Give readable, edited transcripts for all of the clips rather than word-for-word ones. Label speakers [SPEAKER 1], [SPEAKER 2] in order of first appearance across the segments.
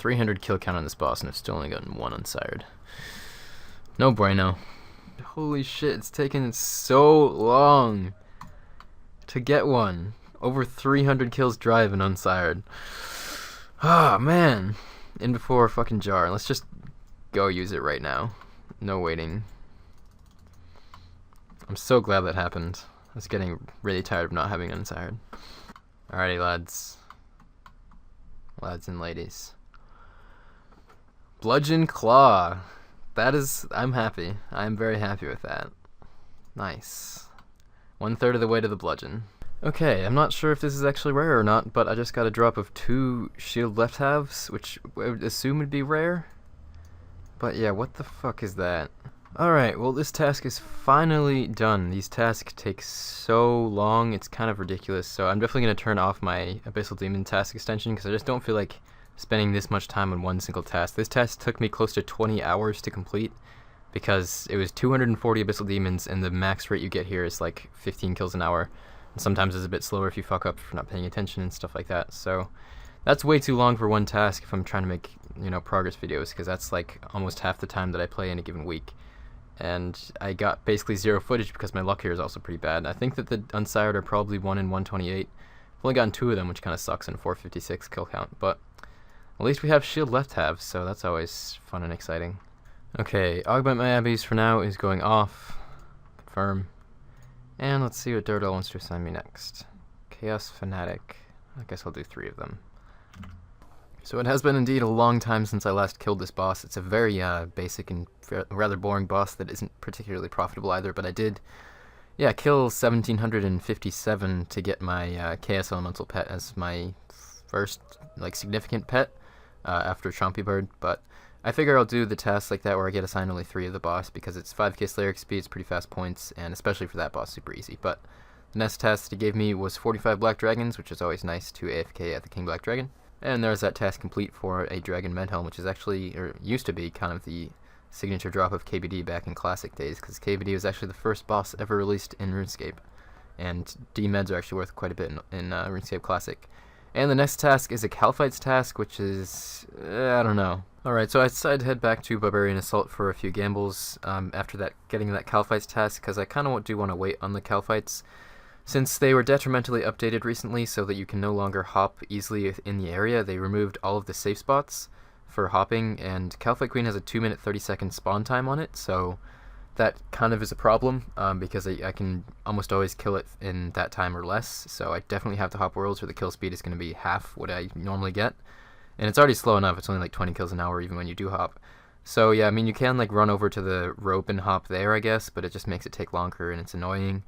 [SPEAKER 1] 300 kill count on this boss, and I've still only gotten one unsired. No bueno. Holy shit, it's taken so long to get one. Over 300 kills drive and unsired. Ah, man. In before fucking jar. Let's just go use it right now. No waiting. I'm so glad that happened. I was getting really tired of not having unsired. Alrighty, lads. Lads and ladies. Bludgeon Claw. That is... I'm happy. I'm very happy with that. Nice. 1/3 of the way to the bludgeon. Okay, I'm not sure if this is actually rare or not, but I just got a drop of 2 shield left halves, which I would assume would be rare. But yeah, what the fuck is that? Alright, well this task is finally done. These tasks take so long, it's kind of ridiculous, so I'm definitely going to turn off my Abyssal Demon task extension, because I just don't feel like spending this much time on one single task. This task took me close to 20 hours to complete, because it was 240 Abyssal Demons, and the max rate you get here is like 15 kills an hour. And sometimes it's a bit slower if you fuck up for not paying attention and stuff like that, so that's way too long for one task if I'm trying to make, you know, progress videos, because that's like almost half the time that I play in a given week. And I got basically 0 footage because my luck here is also pretty bad. I think that the unsired are probably 1 in 128. I've only gotten 2 of them, which kind of sucks in 456 kill count, but at least we have shield left halves, so that's always fun and exciting. Okay, augment my abbeys for now is going off. Confirm. And let's see what Durdle wants to assign me next. Chaos Fanatic. I guess I'll do 3 of them. So it has been indeed a long time since I last killed this boss. It's a very basic and rather boring boss that isn't particularly profitable either, but I did, yeah, kill 1757 to get my Chaos Elemental pet as my first, like, significant pet after Chompy Bird, but I figure I'll do the tasks like that where I get assigned only 3 of the boss, because it's 5k Slayer XP, it's pretty fast points, and especially for that boss, super easy. But the next task he gave me was 45 Black Dragons, which is always nice to AFK at the King Black Dragon. And there's that task complete for a Dragon Medhelm, which is actually, or used to be, kind of the signature drop of KBD back in Classic days, because KBD was actually the first boss ever released in RuneScape. And D-Meds are actually worth quite a bit in RuneScape Classic. And the next task is a Calphites task, which is... I don't know. Alright, so I decided to head back to Barbarian Assault for a few gambles after that, getting that Calphites task, because I kind of do want to wait on the Calphites, since they were detrimentally updated recently so that you can no longer hop easily in the area. They removed all of the safe spots for hopping, and Calphite Queen has a 2-minute 30-second spawn time on it, so that kind of is a problem, because I can almost always kill it in that time or less, so I definitely have to hop worlds, or the kill speed is going to be half what I normally get. And it's already slow enough, it's only like 20 kills an hour even when you do hop. So yeah, I mean, you can like run over to the rope and hop there, I guess, but it just makes it take longer and it's annoying.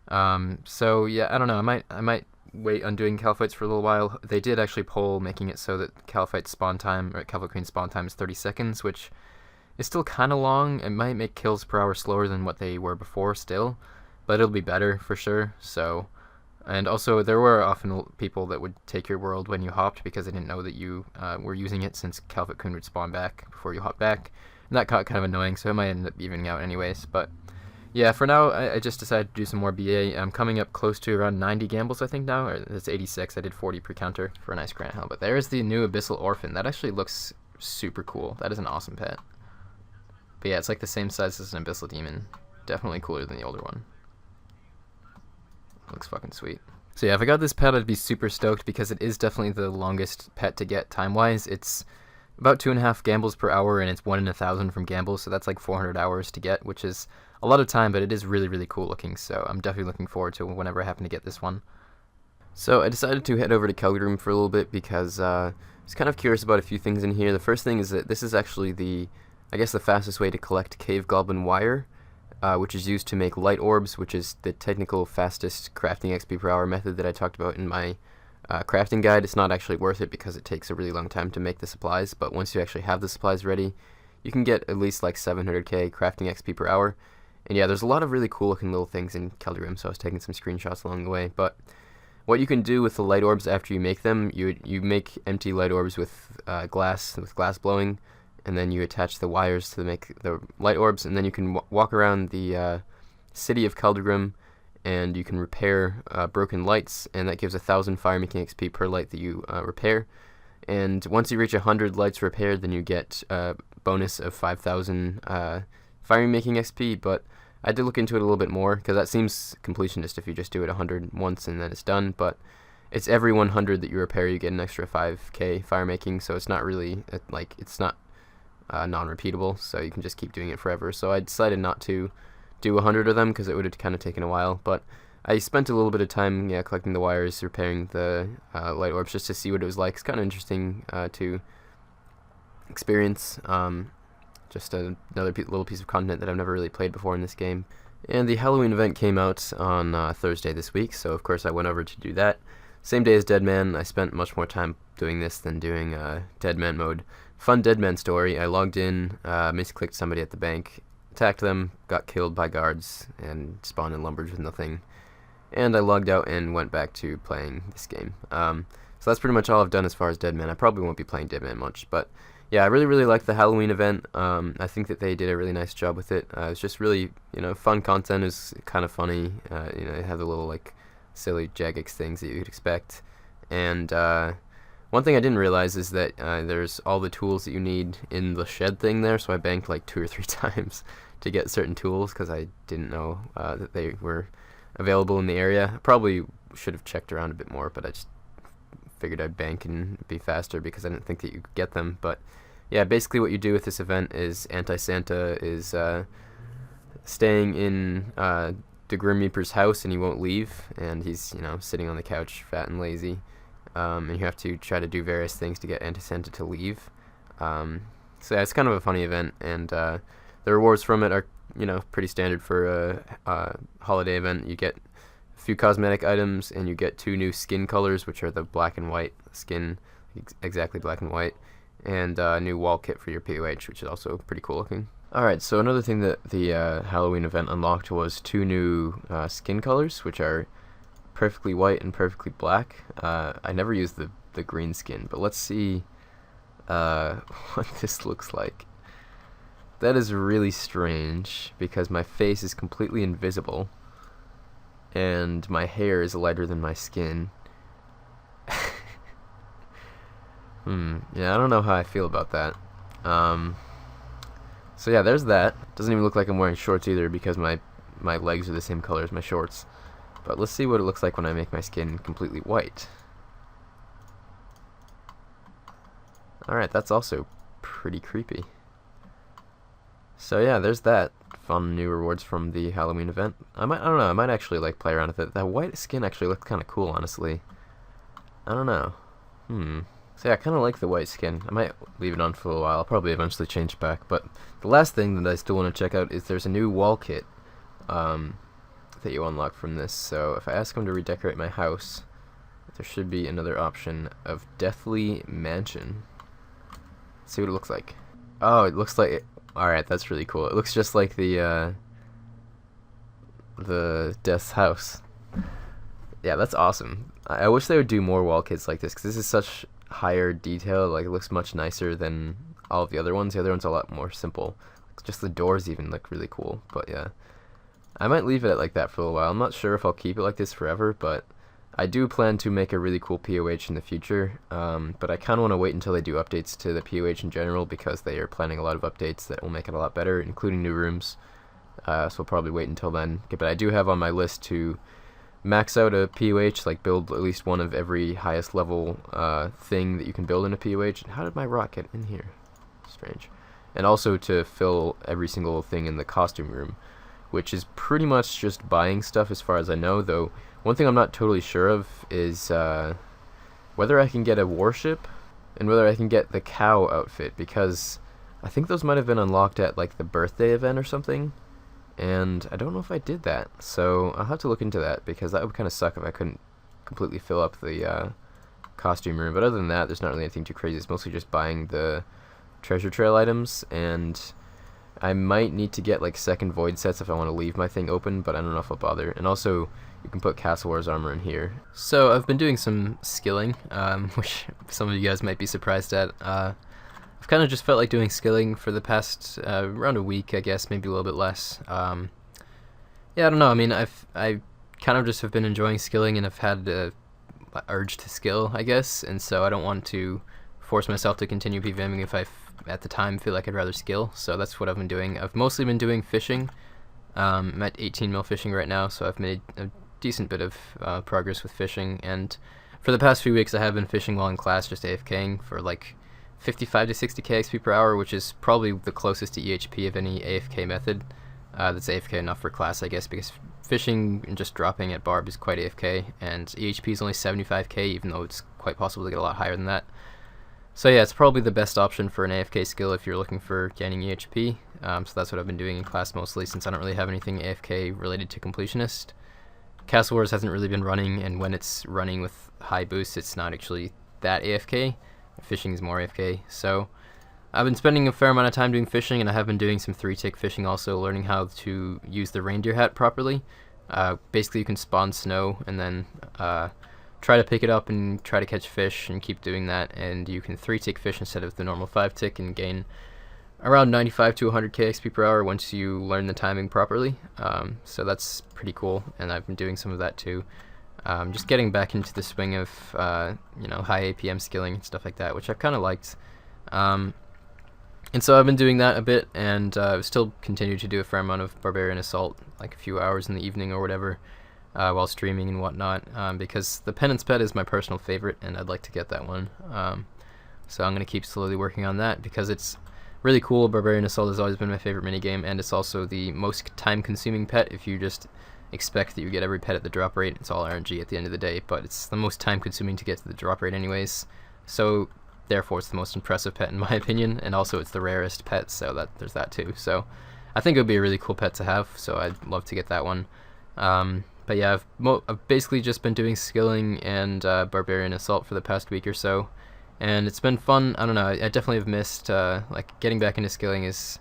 [SPEAKER 1] So yeah, I don't know, I might wait on doing Calphites for a little while. They did actually poll making it so that Calphite spawn time, or Calphite Queen spawn time is 30 seconds, which is still kind of long. It might make kills per hour slower than what they were before still, but it'll be better for sure, so... And also, there were often people that would take your world when you hopped because they didn't know that you were using it, since Calphite Queen would spawn back before you hop back. And that got kind of annoying, so it might end up evening out anyways. But yeah, for now, I just decided to do some more BA. I'm coming up close to around 90 gambles, I think, now. Or it's 86. I did 40 per counter for a nice Grant Hell. But there's the new Abyssal Orphan. That actually looks super cool. That is an awesome pet. But yeah, it's like the same size as an Abyssal Demon. Definitely cooler than the older one. Looks fucking sweet. So yeah, if I got this pet, I'd be super stoked, because it is definitely the longest pet to get time-wise. It's about 2.5 gambles per hour, and it's 1 in 1,000 from gambles, so that's like 400 hours to get, which is a lot of time, but it is really, really cool looking, so I'm definitely looking forward to whenever I happen to get this one. So I decided to head over to Keldrum for a little bit, because I was kind of curious about a few things in here. The first thing is that this is actually the fastest way to collect Cave Goblin Wire, which is used to make light orbs, which is the technical fastest crafting XP per hour method that I talked about in my crafting guide. It's not actually worth it because it takes a really long time to make the supplies, but once you actually have the supplies ready, you can get at least like 700k crafting XP per hour. And yeah, there's a lot of really cool looking little things in Keldrum, so I was taking some screenshots along the way. But what you can do with the light orbs after you make them, you make empty light orbs with glass blowing, and then you attach the wires to make the light orbs, and then you can walk around the city of Keldrum, and you can repair broken lights, and that gives 1,000 Firemaking XP per light that you repair. And once you reach 100 lights repaired, then you get a bonus of 5,000 Firemaking XP, but I did look into it a little bit more, because that seems completionist if you just do it 100 once and then it's done, but it's every 100 that you repair, you get an extra 5k Firemaking, so it's not really, it's not non-repeatable, so you can just keep doing it forever. So I decided not to do 100 of them, because it would have kind of taken a while, but I spent a little bit of time, collecting the wires, repairing the light orbs, just to see what it was like. It's kind of interesting to experience. Just another little piece of content that I've never really played before in this game. And the Halloween event came out on Thursday this week, so of course I went over to do that. Same day as Deadman. I spent much more time doing this than doing Deadman mode. Fun Deadman story. I logged in, misclicked somebody at the bank, attacked them, got killed by guards, and spawned in Lumbridge with nothing. And I logged out and went back to playing this game. So that's pretty much all I've done as far as Deadman. I probably won't be playing Deadman much, but yeah, I really liked the Halloween event. I think that they did a really nice job with it. It's just really, fun content. Is kind of funny. They have the little silly Jagex things that you'd expect. And one thing I didn't realize is that there's all the tools that you need in the shed thing there. So I banked like 2 or 3 times to get certain tools, because I didn't know that they were available in the area. I probably should have checked around a bit more, but I just figured I'd bank and be faster because I didn't think that you could get them. But yeah, basically what you do with this event is Anti-Santa is staying in the Grim Reaper's house, and he won't leave, and he's sitting on the couch fat and lazy, and you have to try to do various things to get Anti-Santa to leave. So yeah, it's kind of a funny event, and the rewards from it are pretty standard for a holiday event. You get a few cosmetic items, and you get 2 new skin colors, which are the black and white skin, exactly black and white, and a new wall kit for your POH, which is also pretty cool looking. Alright, so another thing that the Halloween event unlocked was 2 new skin colors, which are perfectly white and perfectly black. I never used the green skin, but let's see what this looks like. That is really strange, because my face is completely invisible, and my hair is lighter than my skin. Yeah, I don't know how I feel about that. So yeah, there's that. Doesn't even look like I'm wearing shorts either, because my legs are the same color as my shorts. But let's see what it looks like when I make my skin completely white. Alright, that's also pretty creepy. So yeah, there's that. Fun new rewards from the Halloween event. I don't know, I might actually play around with it. That white skin actually looks kind of cool, honestly. I don't know. So yeah, I kind of like the white skin. I might leave it on for a while. I'll probably eventually change it back. But the last thing that I still want to check out is there's a new wall kit that you unlock from this. So if I ask him to redecorate my house, there should be another option of Deathly Mansion. Let's see what it looks like. Oh, it looks like... Alright, that's really cool. It looks just like the Death's house. Yeah, that's awesome. I wish they would do more wall kits like this, because this is such higher detail. It looks much nicer than all of the other ones. The other one's a lot more simple. Just the doors even look really cool. But yeah, I might leave it at like that for a while. I'm not sure if I'll keep it like this forever, but I do plan to make a really cool POH in the future. But I kind of want to wait until they do updates to the POH in general, because they are planning a lot of updates that will make it a lot better, including new rooms. So I'll probably wait until then. Okay, but I do have on my list to max out a POH, build at least one of every highest level thing that you can build in a POH. And how did my rock get in here? Strange. And also to fill every single thing in the costume room, which is pretty much just buying stuff as far as I know, though one thing I'm not totally sure of is whether I can get a warship and whether I can get the cow outfit, because I think those might have been unlocked at the birthday event or something, and I don't know if I did that, so I'll have to look into that, because that would kind of suck if I couldn't completely fill up the costume room. But other than that, there's not really anything too crazy. It's mostly just buying the treasure trail items, and I might need to get second void sets if I want to leave my thing open, but I don't know if I'll bother. And also, you can put Castle Wars armor in here. So I've been doing some skilling, which some of you guys might be surprised at. I've kind of just felt like doing skilling for the past around a week, I guess, maybe a little bit less. Yeah, I don't know. I mean, I kind of just have been enjoying skilling, and I've had the urge to skill, I guess, and so I don't want to force myself to continue PVMing if at the time feel like I'd rather skill. So that's what I've been doing. I've mostly been doing fishing. I'm at 18 mil fishing right now, so I've made a decent bit of progress with fishing. And for the past few weeks, I have been fishing while in class, just AFKing for like 55 to 60 KXP per hour, which is probably the closest to EHP of any AFK method. That's AFK enough for class, I guess, because fishing and just dropping at Barb is quite AFK, and EHP is only 75k, even though it's quite possible to get a lot higher than that. So yeah, it's probably the best option for an AFK skill if you're looking for gaining EHP. So that's what I've been doing in class mostly, since I don't really have anything AFK related to Completionist. Castle Wars hasn't really been running, and when it's running with high boosts, it's not actually that AFK. Fishing is more AFK. So I've been spending a fair amount of time doing fishing, and I have been doing some 3-tick fishing also, learning how to use the reindeer hat properly. Basically, you can spawn snow and then try to pick it up and try to catch fish and keep doing that, and you can 3-tick fish instead of the normal 5-tick and gain around 95 to 100 KXP per hour once you learn the timing properly. So that's pretty cool, and I've been doing some of that too. Just getting back into the swing of high APM skilling and stuff like that, which I've kind of liked. And so I've been doing that a bit, and still continue to do a fair amount of Barbarian Assault, like a few hours in the evening or whatever, while streaming and whatnot, because the Penance Pet is my personal favorite, and I'd like to get that one. So I'm going to keep slowly working on that, because it's really cool. Barbarian Assault has always been my favorite minigame, and it's also the most time-consuming pet. If you just expect that you get every pet at the drop rate, it's all RNG at the end of the day, but it's the most time-consuming to get to the drop rate anyways. So therefore it's the most impressive pet in my opinion, and also it's the rarest pet, so there's that too. So I think it would be a really cool pet to have, so I'd love to get that one. But yeah, I've basically just been doing skilling and Barbarian Assault for the past week or so, and it's been fun. I don't know, I definitely have missed, like, getting back into skilling is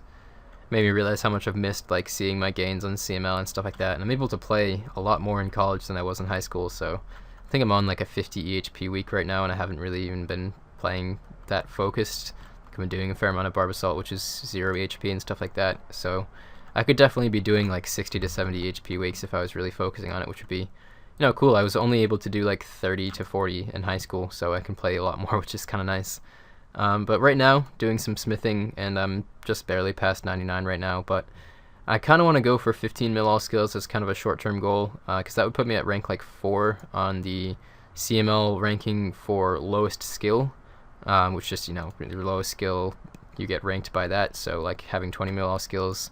[SPEAKER 1] made me realize how much I've missed, like, seeing my gains on CML and stuff like that, and I'm able to play a lot more in college than I was in high school, so I think I'm on like a 50 EHP week right now, and I haven't really even been playing that focused. I've been doing a fair amount of Barb Assault, which is 0 HP and stuff like that, so I could definitely be doing like 60 to 70 HP weeks if I was really focusing on it, which would be, cool. I was only able to do like 30 to 40 in high school, so I can play a lot more, which is kind of nice. But right now, doing some smithing, and I'm just barely past 99 right now, but I kind of want to go for 15 mil all skills as kind of a short-term goal, because that would put me at rank like 4 on the CML ranking for lowest skill, which just, your lowest skill, you get ranked by that. So like having 20 mil all skills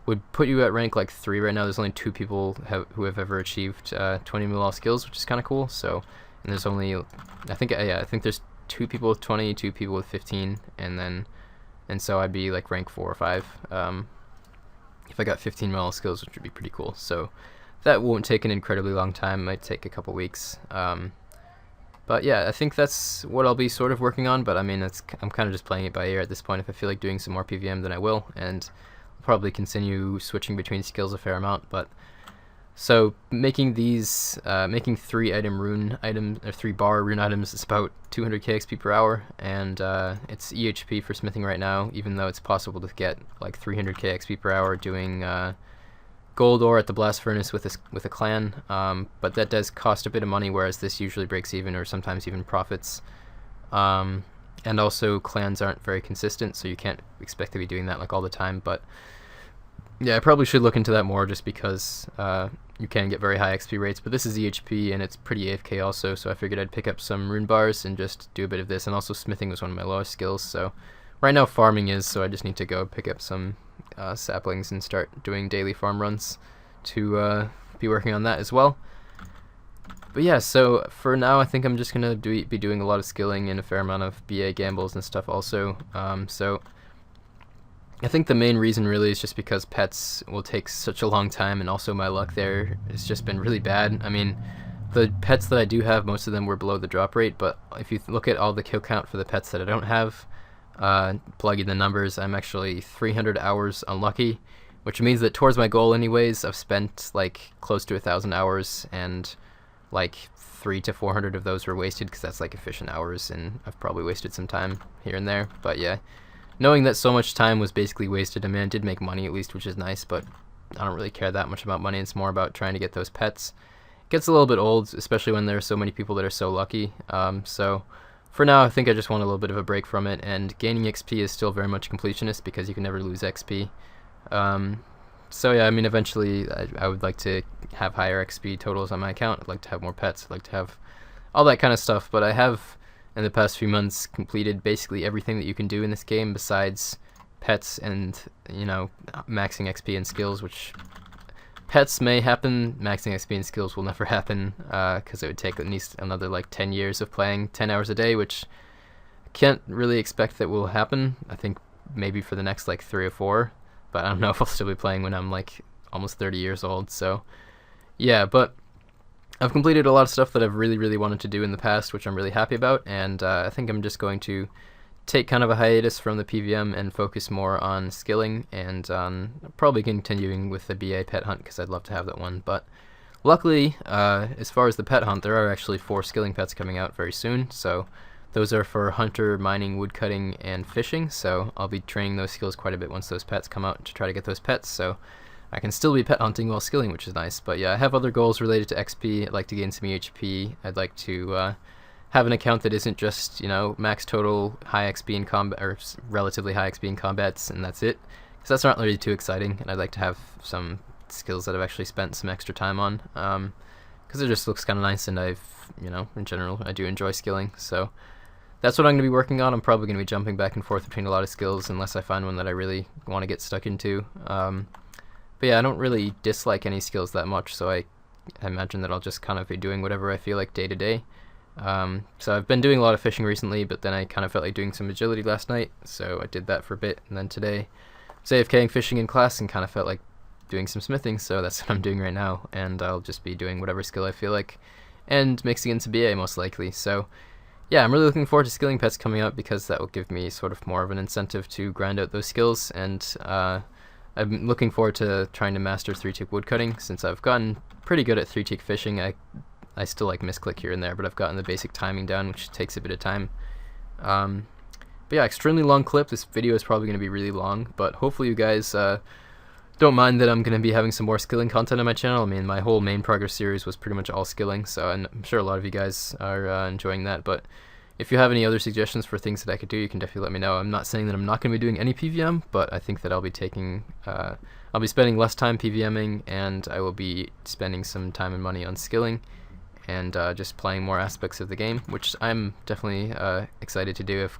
[SPEAKER 1] would put you at rank like 3 right now. There's only 2 people who have ever achieved 20 mil all skills, which is kind of cool. So, and there's only, I think there's 2 people with 20, 2 people with 15, and so I'd be like rank 4 or 5 if I got 15 mil all skills, which would be pretty cool. So that won't take an incredibly long time. It might take a couple weeks. But yeah, I think that's what I'll be sort of working on, but I mean, I'm kind of just playing it by ear at this point. If I feel like doing some more PVM, then I will, and I'll probably continue switching between skills a fair amount. But so making these, making 3 bar rune items is about 200 KXP per hour, and it's EHP for smithing right now, even though it's possible to get like 300 KXP per hour doing gold ore at the blast furnace with a clan, but that does cost a bit of money, whereas this usually breaks even or sometimes even profits. And also clans aren't very consistent, so you can't expect to be doing that like all the time. But yeah, I probably should look into that more, just because you can get very high XP rates, but this is EHP and it's pretty AFK also, so I figured I'd pick up some rune bars and just do a bit of this. And also smithing was one of my lowest skills, so right now farming is, so I just need to go pick up some saplings and start doing daily farm runs to be working on that as well. But yeah, so for now I think I'm just gonna be doing a lot of skilling and a fair amount of BA gambles and stuff also. So I think the main reason really is just because pets will take such a long time, and also my luck there has just been really bad. I mean, the pets that I do have, most of them were below the drop rate, but if you look at all the kill count for the pets that I don't have, plug in the numbers, I'm actually 300 hours unlucky, which means that towards my goal anyways, I've spent like close to 1,000 hours, and like 300 to 400 of those were wasted, because that's like efficient hours, and I've probably wasted some time here and there. But yeah, knowing that so much time was basically wasted, I mean, I did make money at least, which is nice, but I don't really care that much about money. It's more about trying to get those pets. It gets a little bit old, especially when there are so many people that are so lucky. So for now, I think I just want a little bit of a break from it, and gaining XP is still very much completionist because you can never lose XP. So yeah, I mean, eventually I would like to have higher XP totals on my account. I'd like to have more pets. I'd like to have all that kind of stuff, but I have, in the past few months, completed basically everything that you can do in this game besides pets and, you know, maxing XP and skills, which pets may happen, maxing XP and skills will never happen, because it would take at least another like 10 years of playing 10 hours a day, which I can't really expect that will happen. I think maybe for the next like 3 or 4, but I don't know if I'll still be playing when I'm like almost 30 years old, so yeah, but I've completed a lot of stuff that I've really wanted to do in the past, which I'm really happy about, and I think I'm just going to take kind of a hiatus from the PVM and focus more on skilling and on probably continuing with the BA pet hunt because I'd love to have that one. But luckily, as far as the pet hunt, there are actually 4 skilling pets coming out very soon, so those are for hunter, mining, woodcutting, and fishing, so I'll be training those skills quite a bit once those pets come out to try to get those pets, so I can still be pet hunting while skilling, which is nice. But yeah, I have other goals related to XP. I'd like to gain some EHP. I'd like to have an account that isn't just, you know, max total, high XP in combat, or relatively high XP in combats, and that's it. Because that's not really too exciting, and I'd like to have some skills that I've actually spent some extra time on. Because it just looks kind of nice, and you know, in general, I do enjoy skilling. So that's what I'm going to be working on. I'm probably going to be jumping back and forth between a lot of skills unless I find one that I really want to get stuck into. But yeah, I don't really dislike any skills that much, so I imagine that I'll just kind of be doing whatever I feel like day to day. So I've been doing a lot of fishing recently, but then I kind of felt like doing some agility last night, so I did that for a bit, and then today I was AFKing fishing in class and kind of felt like doing some smithing, so that's what I'm doing right now, and I'll just be doing whatever skill I feel like, and mixing into BA most likely. So yeah, I'm really looking forward to skilling pets coming out because that will give me sort of more of an incentive to grind out those skills, and I'm looking forward to trying to master 3-tick woodcutting since I've gotten pretty good at 3-tick fishing. I still like misclick here and there, but I've gotten the basic timing down, which takes a bit of time. But yeah, extremely long clip. This video is probably going to be really long, but hopefully you guys don't mind that I'm going to be having some more skilling content on my channel. I mean, my whole main progress series was pretty much all skilling, so I'm sure a lot of you guys are enjoying that. But if you have any other suggestions for things that I could do, you can definitely let me know. I'm not saying that I'm not going to be doing any PVM, but I think that I'll be taking, I'll be spending less time PVMing, and I will be spending some time and money on skilling, and just playing more aspects of the game, which I'm definitely excited to do. I've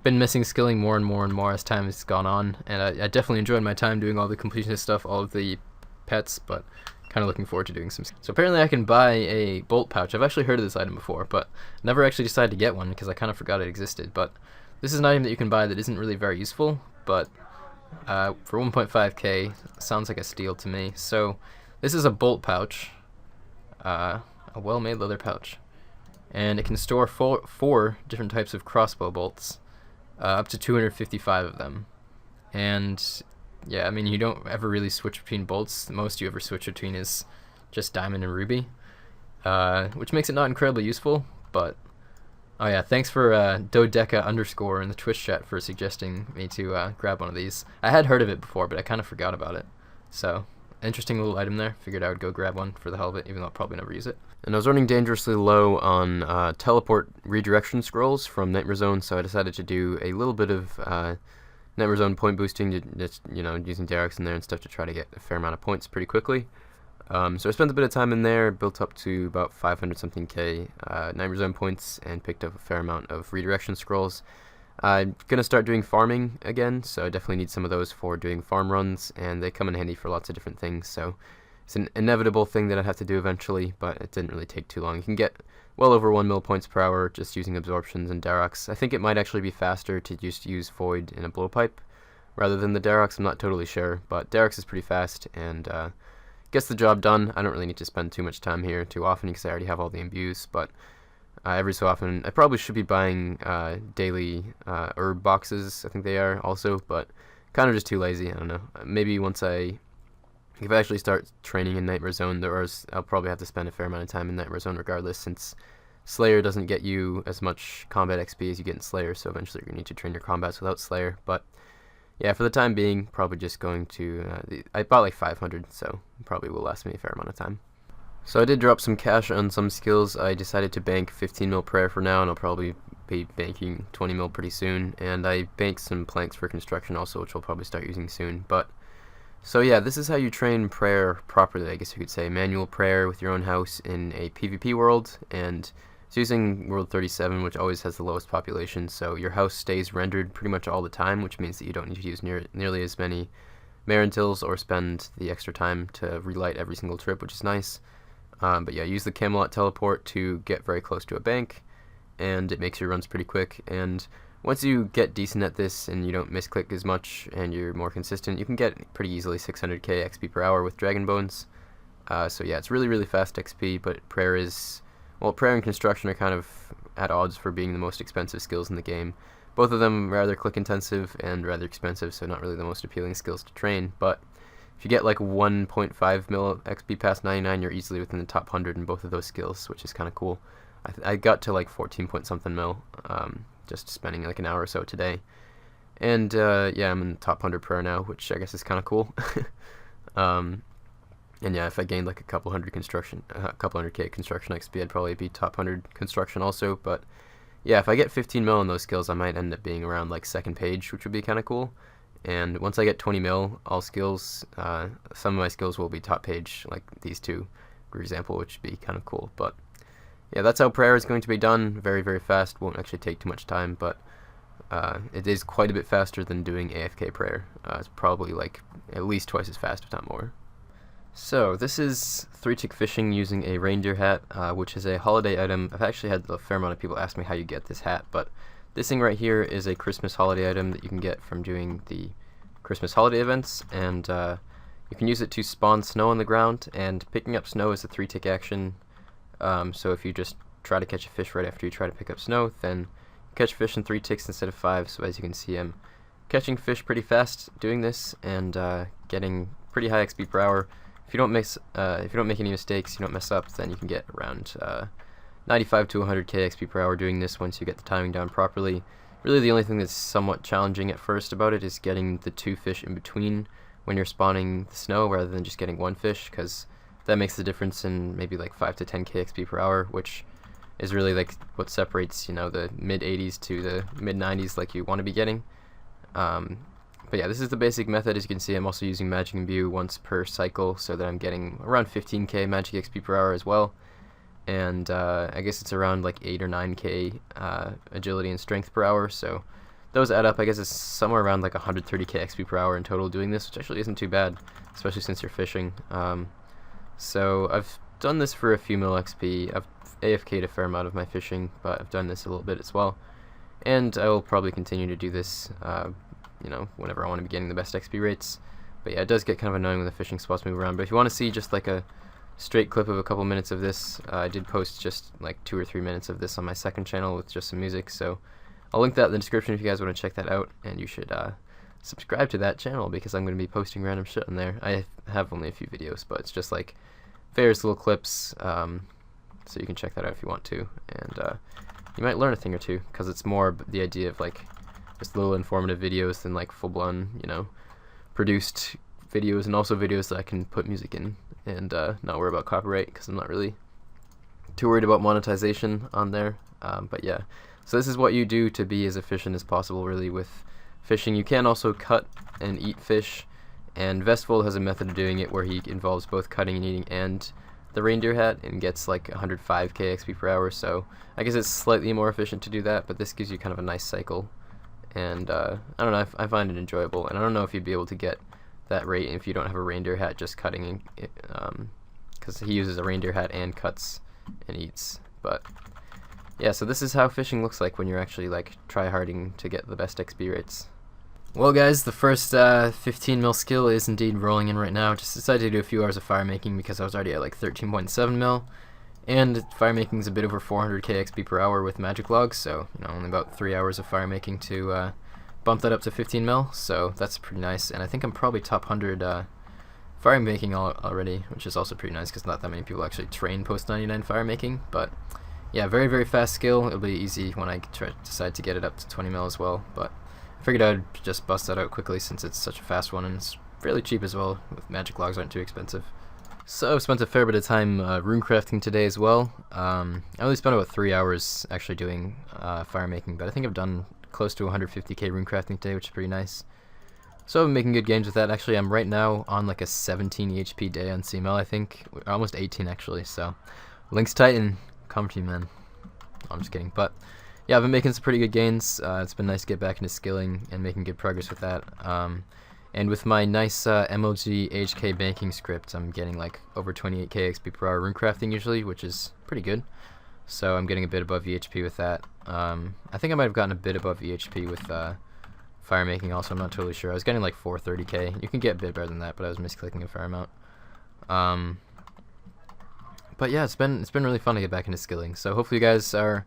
[SPEAKER 1] been missing skilling more and more as time has gone on, and I definitely enjoyed my time doing all the completionist stuff, all of the pets, but kind of looking forward to doing some. So apparently I can buy a bolt pouch. I've actually heard of this item before, but never actually decided to get one because I kind of forgot it existed. But this is an item that you can buy that isn't really very useful, but for 1.5k, sounds like a steal to me. So this is a bolt pouch, a well-made leather pouch, and it can store 4 different types of crossbow bolts, up to 255 of them. And yeah, I mean, you don't ever really switch between bolts. The most you ever switch between is just diamond and ruby, which makes it not incredibly useful, but oh yeah, thanks for Dodeca_ in the Twitch chat for suggesting me to grab one of these. I had heard of it before, but I kind of forgot about it. So, interesting little item there. Figured I would go grab one for the hell of it, even though I'll probably never use it. And I was running dangerously low on teleport redirection scrolls from Nightmare Zone, so I decided to do a little bit of Nightmare Zone point boosting, just, you know, using Diaries in there and stuff to try to get a fair amount of points pretty quickly. So I spent a bit of time in there, built up to about 500 something K Nightmare Zone points, and picked up a fair amount of redirection scrolls. I'm going to start doing farming again, so I definitely need some of those for doing farm runs, and they come in handy for lots of different things, so it's an inevitable thing that I'd have to do eventually, but it didn't really take too long. You can get well over 1 mil points per hour just using absorptions and Darox. I think it might actually be faster to just use Void in a blowpipe rather than the Darox. I'm not totally sure, but Darox is pretty fast and gets the job done. I don't really need to spend too much time here too often because I already have all the imbues, but every so often I probably should be buying daily herb boxes, I think they are also, but kind of just too lazy. I don't know. Maybe once if I actually start training in Nightmare Zone, I'll probably have to spend a fair amount of time in Nightmare Zone regardless, since Slayer doesn't get you as much combat XP as you get in Slayer, so eventually you're going to need to train your combats without Slayer. But yeah, for the time being, probably just going to, I bought like 500, so probably will last me a fair amount of time. So I did drop some cash on some skills. I decided to bank 15 mil prayer for now, and I'll probably be making 20 mil pretty soon, and I baked some planks for construction also, which I'll probably start using soon. But so yeah, this is how you train prayer properly, I guess you could say. Manual prayer with your own house in a PvP world, and it's using world 37, which always has the lowest population, so your house stays rendered pretty much all the time, which means that you don't need to use nearly as many Marintils or spend the extra time to relight every single trip, which is nice. But yeah, use the Camelot teleport to get very close to a bank, and it makes your runs pretty quick. And once you get decent at this and you don't misclick as much and you're more consistent, you can get pretty easily 600k XP per hour with Dragon Bones. So yeah, it's really, really fast XP, but prayer is... Well, prayer and construction are kind of at odds for being the most expensive skills in the game. Both of them rather click intensive and rather expensive, so not really the most appealing skills to train, but if you get like 1.5 mil XP past 99, you're easily within the top 100 in both of those skills, which is kind of cool. I got to like 14 point something mil, just spending like an hour or so today. And yeah, I'm in the top 100 prayer now, which I guess is kind of cool. And yeah, if I gained like a couple hundred K construction XP, I'd probably be top 100 construction also. But yeah, if I get 15 mil on those skills, I might end up being around like second page, which would be kind of cool. And once I get 20 mil, all skills, some of my skills will be top page, like these two, for example, which would be kind of cool. But yeah, that's how prayer is going to be done. Very, very fast. Won't actually take too much time, but it is quite a bit faster than doing AFK prayer. It's probably like at least twice as fast, if not more. So this is 3-tick fishing using a reindeer hat, which is a holiday item. I've actually had a fair amount of people ask me how you get this hat, but this thing right here is a Christmas holiday item that you can get from doing the Christmas holiday events, and you can use it to spawn snow on the ground, and picking up snow is a 3-tick action. So if you just try to catch a fish right after you try to pick up snow, then you catch fish in 3 ticks instead of 5, so as you can see, I'm catching fish pretty fast doing this, and getting pretty high XP per hour. If you don't make any mistakes, you don't mess up, then you can get around 95 to 100k XP per hour doing this once you get the timing down properly. Really the only thing that's somewhat challenging at first about it is getting the 2 fish in between when you're spawning the snow rather than just getting 1 fish, because that makes the difference in maybe like 5 to 10k XP per hour, which is really like what separates, you know, the mid 80s to the mid 90s like you want to be getting. But yeah, this is the basic method. As you can see, I'm also using Magic Imbue once per cycle, so that I'm getting around 15k Magic XP per hour as well. And I guess it's around like 8 or 9k agility and strength per hour, so those add up. I guess it's somewhere around like 130k XP per hour in total doing this, which actually isn't too bad, especially since you're fishing. So I've done this for a few mil XP. I've AFK'd a fair amount of my fishing, but I've done this a little bit as well. And I will probably continue to do this, you know, whenever I want to be getting the best XP rates. But yeah, it does get kind of annoying when the fishing spots move around. But if you want to see just like a straight clip of a couple minutes of this, I did post just like 2 or 3 minutes of this on my second channel with just some music. So I'll link that in the description if you guys want to check that out. And you should subscribe to that channel because I'm going to be posting random shit on there. I have only a few videos, but it's just like various little clips. So you can check that out if you want to. And you might learn a thing or two, because it's more the idea of like just little informative videos than like full-blown, you know, produced videos, and also videos that I can put music in and not worry about copyright, because I'm not really too worried about monetization on there. But yeah, so this is what you do to be as efficient as possible really with fishing. You can also cut and eat fish, and Vestfold has a method of doing it where he involves both cutting and eating and the reindeer hat, and gets like 105k XP per hour, so I guess it's slightly more efficient to do that, but this gives you kind of a nice cycle. And I don't know, I find it enjoyable, and I don't know if you'd be able to get that rate if you don't have a reindeer hat just cutting, because he uses a reindeer hat and cuts and eats. But yeah, so this is how fishing looks like when you're actually like try-harding to get the best XP rates. Well guys, the first 15 mil skill is indeed rolling in right now. Just decided to do a few hours of firemaking because I was already at like 13.7 mil. And firemaking is a bit over 400k XP per hour with magic logs, so you know, only about 3 hours of firemaking to bump that up to 15 mil, so that's pretty nice. And I think I'm probably top 100 firemaking already, which is also pretty nice because not that many people actually train post 99 firemaking. But yeah, very, very fast skill. It'll be easy when I decide to get it up to 20 mil as well, but I figured I'd just bust that out quickly since it's such a fast one, and it's fairly cheap as well, with magic logs aren't too expensive. So I've spent a fair bit of time runecrafting today as well. I only spent about 3 hours actually doing firemaking, but I think I've done close to 150k runecrafting today, which is pretty nice. So I've been making good gains with that. Actually, I'm right now on like a 17 HP day on CML, I think. Almost 18 actually, so Link's Titan, come to you, man. I'm just kidding, but yeah, I've been making some pretty good gains. It's been nice to get back into skilling and making good progress with that. And with my nice MLG HK banking script, I'm getting like over 28k XP per hour runecrafting usually, which is pretty good. So I'm getting a bit above VHP with that. I think I might have gotten a bit above VHP with firemaking also, I'm not totally sure. I was getting like 430k. You can get a bit better than that, but I was misclicking a fair amount. But yeah, it's been really fun to get back into skilling. So hopefully you guys are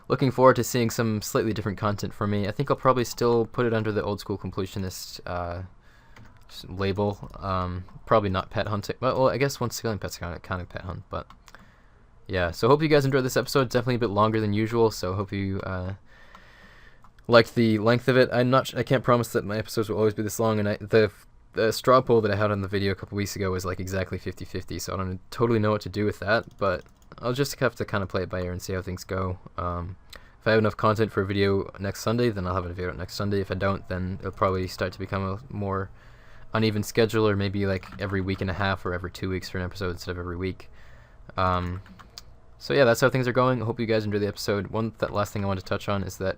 [SPEAKER 1] looking forward to seeing some slightly different content from me. I think I'll probably still put it under the Oldschool Completionist label. Probably not pet hunting. Well, I guess once skilling pets kind of pet hunt, but yeah. So hope you guys enjoyed this episode. Definitely a bit longer than usual, so hope you liked the length of it. I can't promise that my episodes will always be this long, and the straw poll that I had on the video a couple weeks ago was like exactly 50-50, so I don't totally know what to do with that, but I'll just have to kind of play it by ear and see how things go. If I have enough content for a video next Sunday, then I'll have a video out next Sunday. If I don't, then it'll probably start to become a more uneven schedule, or maybe like every week and a half or every 2 weeks for an episode instead of every week. So yeah, that's how things are going. I hope you guys enjoyed the episode. Last thing I want to touch on is that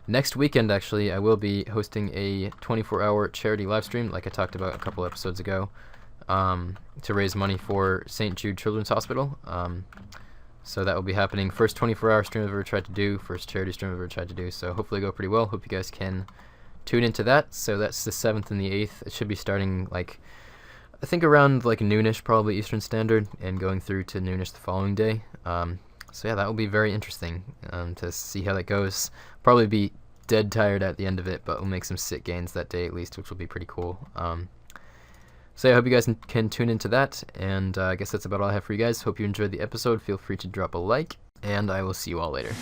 [SPEAKER 1] next weekend, actually, I will be hosting a 24-hour charity live stream, like I talked about a couple episodes ago, to raise money for St. Jude Children's Hospital. So that will be happening. First 24-hour stream I've ever tried to do, first charity stream I've ever tried to do, so hopefully it'll go pretty well. Hope you guys can tune into that. So that's the 7th and the 8th. It should be starting, like, I think around like noonish, probably Eastern Standard, and going through to noonish the following day. So yeah, that will be very interesting to see how that goes. Probably be dead tired at the end of it, but we'll make some sick gains that day at least, which will be pretty cool. So yeah, I hope you guys can tune into that, and I guess that's about all I have for you guys. Hope you enjoyed the episode. Feel free to drop a like, and I will see you all later.